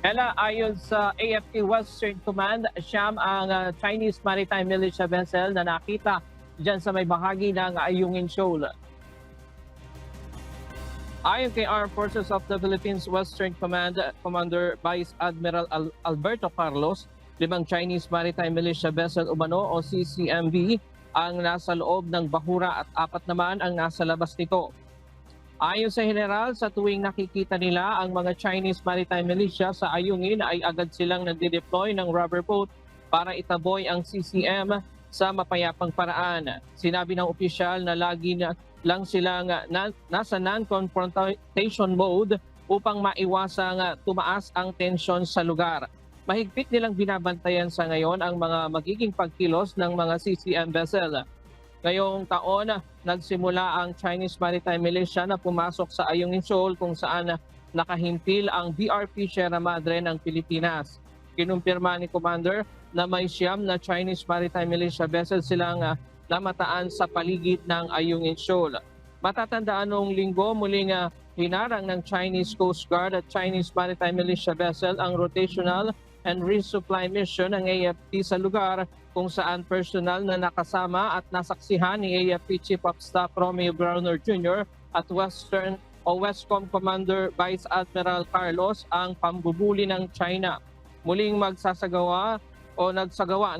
Ella, ayon sa AFP Western Command, siyam ang Chinese Maritime Militia vessel na nakita dyan sa may bahagi ng Ayungin Shoal. Ayon kay Armed Forces of the Philippines Western Command, Commander Vice Admiral Alberto Carlos, 5 Chinese Maritime Militia Vessel umano o CCMV ang nasa loob ng bahura at 4 naman ang nasa labas nito. Ayon sa General, sa tuwing nakikita nila ang mga Chinese Maritime Militia sa Ayungin ay agad silang nagde-deploy ng rubber boat para itaboy ang CCM sa mapayapang paraan. Sinabi ng opisyal na lagi na lang silang nasa non-confrontation mode upang maiwasang tumaas ang tensyon sa lugar. Mahigpit nilang binabantayan sa ngayon ang mga magiging pagkilos ng mga CCM vessel. Ngayong taon, nagsimula ang Chinese Maritime Militia na pumasok sa Ayungin Shoal kung saan nakahimpil ang BRP Sierra Madre ng Pilipinas. Kinumpirma ni Commander na may 9 na Chinese Maritime Militia vessel silang namataan sa paligid ng Ayungin Shoal. Matatandaan noong linggo muling hinarang ng Chinese Coast Guard at Chinese Maritime Militia vessel ang rotational and resupply mission ng AFP sa lugar kung saan personal na nakasama at nasaksihan ni AFP Chief of Staff Romeo Browner Jr. at Westcom Commander Vice Admiral Carlos ang pambubuli ng China. Muling nagsagawa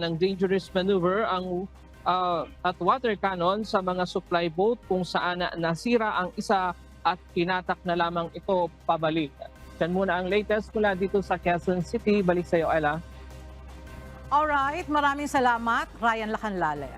ng dangerous maneuver at water cannon sa mga supply boat kung saan nasira ang isa at kinatak na lamang ito pabalik. Yan muna ang latest mula dito sa Quezon City. Balik sa iyo, Ella. Alright, maraming salamat, Ryan Lacanlale.